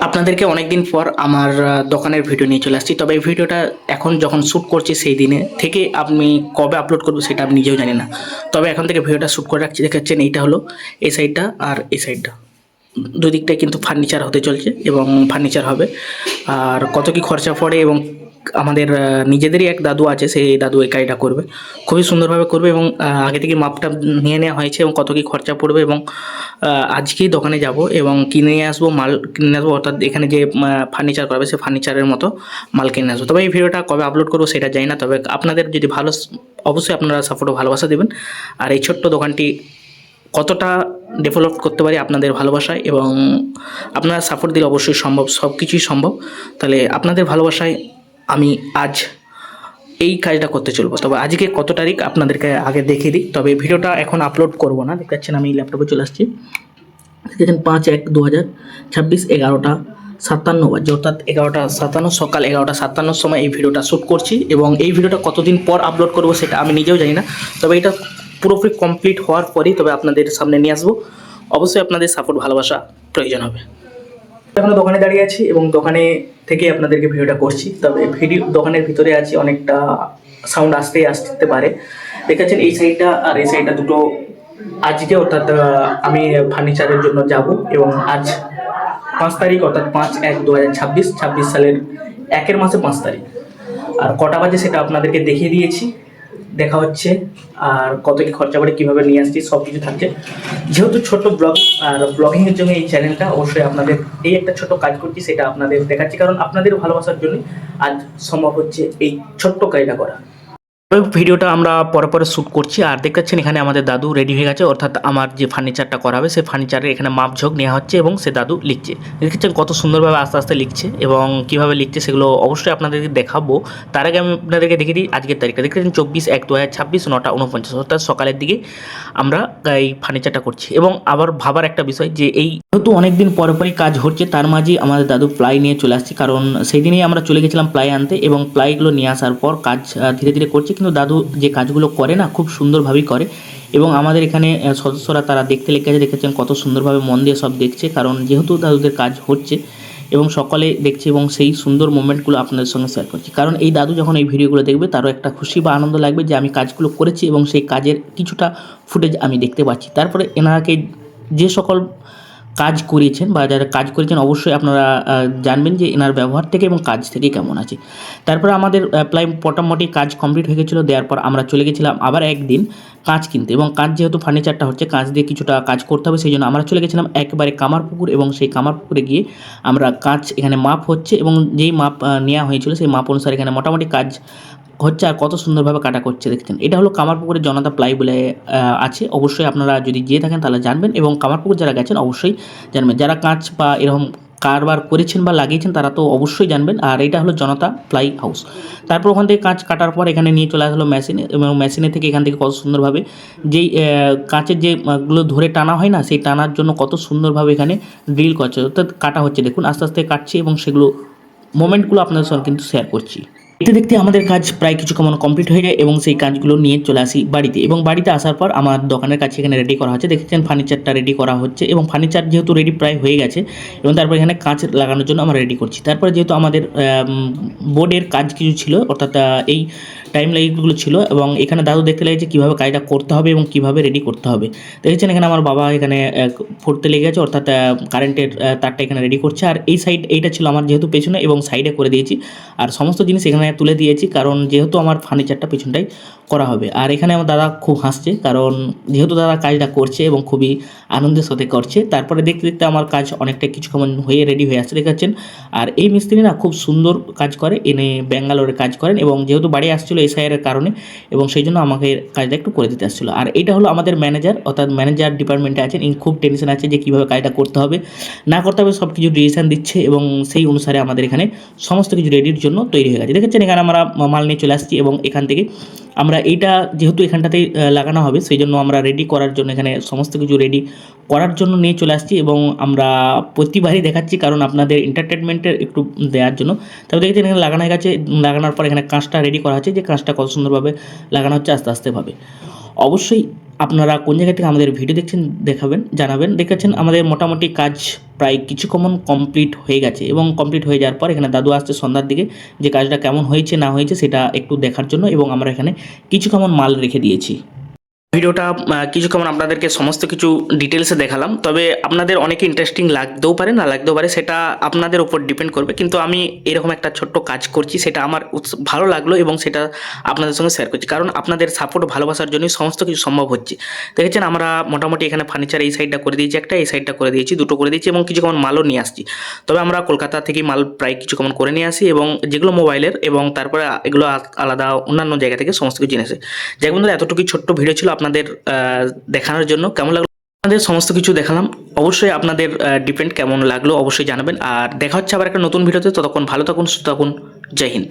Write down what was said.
আপনাদেরকে অনেকদিন পর আমার দোকানের ভিডিও নিয়ে চলে আসছি। তবে এই ভিডিওটা এখন যখন শ্যুট করছি সেই দিনে থেকে আমি কবে আপলোড করবো সেটা আমি নিজেও জানি না। তবে এখন থেকে ভিডিওটা শ্যুট করে রাখছি। দেখাচ্ছেন এইটা হলো এই সাইডটা আর এই সাইডটা, দুদিকটাই কিন্তু ফার্নিচার হতে চলছে এবং ফার্নিচার হবে। আর কত কি খরচা পড়ে এবং আমাদের নিজেদেরই এক দাদু আছে, সেই দাদু এই কাজটা করবে, খুবই সুন্দরভাবে করবে এবং আগে থেকে মাপটা নিয়ে নেওয়া হয়েছে এবং কত কি খরচা পড়বে এবং আজকেই দোকানে যাব এবং কিনে নিয়ে আসবো, মাল কিনে নিয়ে আসবো, অর্থাৎ এখানে যে ফার্নিচার করাবে সে ফার্নিচারের মতো মাল কিনে আসবো। তবে এই ভিডিওটা কবে আপলোড করবো সেটা জানি না। তবে আপনাদের যদি ভালো, অবশ্যই আপনারা সাপোর্ট ও ভালোবাসা দেবেন। আর এই ছোট্ট দোকানটি কতটা ডেভেলপ করতে পারি আপনাদের ভালোবাসায় এবং আপনারা সাপোর্ট দিলে অবশ্যই সম্ভব, সব কিছুই সম্ভব। তাহলে আপনাদের ভালোবাসায় আমি আজ এই কাজটা করতে চলবো। তবে আজকে কত তারিখ আপনাদেরকে আগে দেখিয়ে দিই। তবে ভিডিওটা এখন আপলোড করব না, দেখতে পাচ্ছেন আমি ল্যাপটপে চলে আসছি। দেখেছেন 5/1/2026 11:57 বাজে, অর্থাৎ 11:57, সকাল 11:57 সময় এই ভিডিওটা শ্যুট করছি এবং এই ভিডিওটা কতদিন পর আপলোড করব সেটা আমি নিজেও জানি না। তবে এটা পুরোপুরি কমপ্লিট হওয়ার পরেই তবে আপনাদের সামনে নিয়ে আসবো। অবশ্যই আপনাদের সাপোর্ট ভালোবাসা প্রয়োজন হবে। এখন দোকানে দাঁড়িয়ে আছি এবং দোকানে থেকে আপনাদেরকে ভিডিওটা করছি। তবে ভিডিও দোকানের ভিতরে আছি, অনেকটা সাউন্ড আসতে পারে। দেখাচ্ছেন এই সাইডটা আর এই সাইডটা দুটো আজকে, অর্থাৎ আমি ফার্নিচারের জন্য যাব এবং আজ 5 তারিখ, অর্থাৎ 5/1/2026 সালের 1 মাসে 5 তারিখ। আর কটা বাজে সেটা আপনাদেরকে দেখিয়ে দিয়েছি, দেখা হচ্ছে। আর কত কি খরচা পড়ে, কীভাবে নিয়ে আসছি, সব কিছু থাকছে। যেহেতু ছোট ব্লগ আর ব্লগিংয়ের জন্য এই চ্যানেলটা, অবশ্যই আপনাদের এই একটা ছোট কাজ করছি সেটা আপনাদের দেখাচ্ছি, কারণ আপনাদের ভালোবাসার জন্যই আজ সম্ভব হচ্ছে এই ছোট্ট কাজটা করা। ওই ভিডিওটা আমরা পরে পরে শ্যুট করছি। আর দেখতে পাচ্ছেন এখানে আমাদের দাদু রেডি হয়ে গেছে, অর্থাৎ আমার যে ফার্নিচারটা করা হবে সেই ফার্নিচারের এখানে মাপঝোঁক নেওয়া হচ্ছে এবং সে দাদু লিখছে। দেখছেন কত সুন্দরভাবে আস্তে আস্তে লিখছে এবং কীভাবে লিখছে সেগুলো অবশ্যই আপনাদেরকে দেখাবো। তার আগে আমি আপনাদেরকে দেখিয়ে দিই আজকের তারিখটা। দেখছেন 24/1/2026 9:49, অর্থাৎ সকালের দিকে আমরা এই ফার্নিচারটা করছি। এবং আবার ভাবার একটা বিষয় যে এই যেহেতু অনেকদিন পরে পরই কাজ হচ্ছে, তার মাঝেই আমাদের দাদু প্লাই নিয়ে চলে আসছে, কারণ সেই দিনেই আমরা চলে গেছিলাম প্লাই আনতে এবং প্লাইগুলো নিয়ে আসার পর কাজ ধীরে ধীরে করছে। কিন্তু দাদু যে কাজগুলো করে না, খুব সুন্দরভাবেই করে এবং আমাদের এখানে সদস্যরা তারা দেখতে লেগে গেছে। দেখেছেন কত সুন্দরভাবে মন দিয়ে সব দেখছে, কারণ যেহেতু দাদুদের কাজ হচ্ছে এবং সকলে দেখছে এবং সেই সুন্দর মোমেন্টগুলো আপনাদের সঙ্গে শেয়ার করছি। কারণ এই দাদু যখন এই ভিডিওগুলো দেখবে তারও একটা খুশি বা আনন্দ লাগবে যে আমি কাজগুলো করেছি এবং সেই কাজের কিছুটা ফুটেজ আমি দেখতে পাচ্ছি। তারপরে এনাকে যে সকল কাজ করিয়েছেন বা যারা কাজ করেছেন অবশ্যই আপনারা জানবেন যে এনার ব্যবহার থেকে এবং কাজ থেকে কেমন আছে। তারপরে আমাদের প্রায় মোটামুটি কাজ কমপ্লিট হয়ে গেছিলো। দেওয়ার পর আমরা চলে গেছিলাম আবার একদিন কাঁচ কিনতে এবং কাঁচ যেহেতু ফার্নিচারটা হচ্ছে, কাঁচ দিয়ে কিছুটা কাজ করতে হবে, সেই জন্য আমরা চলে গেছিলাম একেবারে কামারপুকুর এবং সেই কামারপুকুরে গিয়ে আমরা কাঁচ এখানে মাপ হচ্ছে এবং যেই মাপ নেওয়া হয়েছিল সেই মাপ অনুসারে এখানে মোটামুটি কাজ হচ্ছে আর কত সুন্দরভাবে কাটা করছে দেখছেন। এটা হলো কামারপুকুরের জনতা প্লাই বলে আছে, অবশ্যই আপনারা যদি গিয়ে থাকেন তাহলে জানবেন এবং কামারপুকুর যারা গেছেন অবশ্যই জানবেন। যারা কাঁচ বা এরকম কারবার করেছেন বা লাগিয়েছেন তারা তো অবশ্যই জানবেন। আর এটা হলো জনতা প্লাই হাউস। তারপর ওখান থেকে কাঁচ কাটার পর এখানে নিয়ে চলে আসলো মেশিনে এবং মেশিনে থেকে এখান থেকে কত সুন্দরভাবে যেই কাঁচের যেগুলো ধরে টানা হয় না, সেই টানার জন্য কত সুন্দরভাবে এখানে ড্রিল করছে, অর্থাৎ কাটা হচ্ছে। দেখুন আস্তে আস্তে কাটছে এবং সেগুলো মোমেন্টগুলো আপনাদের সঙ্গে কিন্তু শেয়ার করছি। দেখতে দেখতে আমাদের কাজ প্রায় কিছু কেমন কমপ্লিট হয়ে যায় এবং সেই কাজগুলো নিয়ে চলে আসি বাড়িতে এবং বাড়িতে আসার পর আমার দোকানের কাছে এখানে রেডি করা হচ্ছে। দেখেছেন ফার্নিচারটা রেডি করা হচ্ছে এবং ফার্নিচার যেহেতু রেডি প্রায় হয়ে গেছে এবং তারপর এখানে কাঁচ লাগানোর জন্য আমরা রেডি করছি। তারপরে যেহেতু আমাদের বোর্ডের কাজ কিছু ছিল, অর্থাৎ এই টাইম লাইটগুলো ছিল এবং এখানে দাদু দেখতে লেগেছে কীভাবে কাজটা করতে হবে এবং কীভাবে রেডি করতে হবে। দেখেছেন এখানে আমার বাবা এখানে ফুটতে লেগে গেছে, অর্থাৎ কারেন্টের তারটা এখানে রেডি করছে। আর এই সাইড এইটা ছিল আমার যেহেতু পেছনে এবং সাইডে করে দিয়েছি আর সমস্ত জিনিস এখানে তুলে দিয়েছি, কারণ যেহেতু আমার ফার্নিচারটা পেছনটাই করা হবে। আর এখানে আমার দাদা খুব হাসছে, কারণ যেহেতু দাদা কাজটা করছে এবং খুবই আনন্দের সাথে করছে। তারপরে দেখতে দেখতে আমার কাজ অনেকটা কিছু কেমন হয়ে রেডি হয়ে আসছে দেখাচ্ছেন। আর এই মিস্ত্রি না খুব সুন্দর কাজ করে, এনে ব্যাঙ্গালোরে কাজ করেন এবং যেহেতু বাড়ি আসছিলো এসআইআরের কারণে এবং সেই জন্য আমাকে কাজটা একটু করে দিতে আসছিলো। আর এটা হলো আমাদের ম্যানেজার, অর্থাৎ ম্যানেজার ডিপার্টমেন্টে আছেন, ইনি খুব টেনশন আছে যে কীভাবে কাজটা করতে হবে না করতে হবে, সব কিছু ডিসিশন দিচ্ছে এবং সেই অনুসারে আমাদের এখানে সমস্ত কিছু রেডির জন্য তৈরি হয়ে গেছে। দেখেছেন এখানে আমরা মাল নিয়ে চলে আসছি এবং এখান থেকে আমরা এইটা যেহেতু এখানটাতেই লাগানো হবে সেই জন্য আমরা রেডি করার জন্য এখানে সমস্ত কিছু রেডি করার জন্য নিয়ে চলে আসছি এবং আমরা প্রতিবারই দেখাচ্ছি কারণ আপনাদের এন্টারটেনমেন্টের একটু দেওয়ার জন্য। তবে দেখেছেন এখানে লাগানো হয়ে গেছে, লাগানোর পর এখানে কাঁচটা রেডি করা হচ্ছে, যে কাঁচটা কত সুন্দরভাবে লাগানো হচ্ছে আস্তে আস্তেভাবে। অবশ্যই আপনারা কোন জায়গা থেকে আমাদের ভিডিও দেখছেন জানাবেন। দেখেছেন আমাদের মোটামুটি কাজ প্রায় কিছু কমপ্লিট হয়ে গেছে, এবং কমপ্লিট হয়ে যাওয়ার পর এখানে দাদু আসছে সন্ধ্যার দিকে, যে কাজটা কেমন হয়েছে না হয়েছে সেটা একটু দেখার জন্য, এবং আমরা এখানে কিছু মাল রেখে দিয়েছি। ভিডিওটা কিছু আপনাদেরকে সমস্ত কিছু ডিটেলসে দেখালাম, তবে আপনাদের অনেকে ইন্টারেস্টিং লাগতেও পারে না লাগতেও পারে, সেটা আপনাদের উপর ডিপেন্ড করবে। কিন্তু আমি এরকম একটা ছোট্ট কাজ করছি, সেটা আমার ভালো লাগলো এবং সেটা আপনাদের সঙ্গে শেয়ার করছি, কারণ আপনাদের সাপোর্ট ভালোবাসার জন্যই সমস্ত কিছু সম্ভব হচ্ছে। দেখেছেন আমরা মোটামুটি এখানে ফার্নিচার এই সাইডটা করে দিয়েছি, একটা এই সাইডটা করে দিয়েছি, দুটো করে দিয়েছি, এবং কিছু মালও নিয়ে আসছি। তবে আমরা কলকাতা থেকেই মাল প্রায় কিছু করে নিয়ে আসি, এবং যেগুলো মোবাইলের, এবং তারপরে এগুলো আলাদা অন্যান্য জায়গা থেকে সমস্ত কিছু জিনিস। যাই বন্ধুরা, এতটুকুই ছোট্ট ভিডিও ছিল আপনাদের দেখানোর জন্য। কেমন লাগলো আপনাদের সমস্ত কিছু দেখালাম, অবশ্যই আপনাদের ডিপেন্ড কেমন লাগলো অবশ্যই জানাবেন। আর দেখা হচ্ছে আবার একটা নতুন ভিডিওতে, ততক্ষণ ভালো থাকুন, সুস্থ থাকুন। জয় হিন্দ।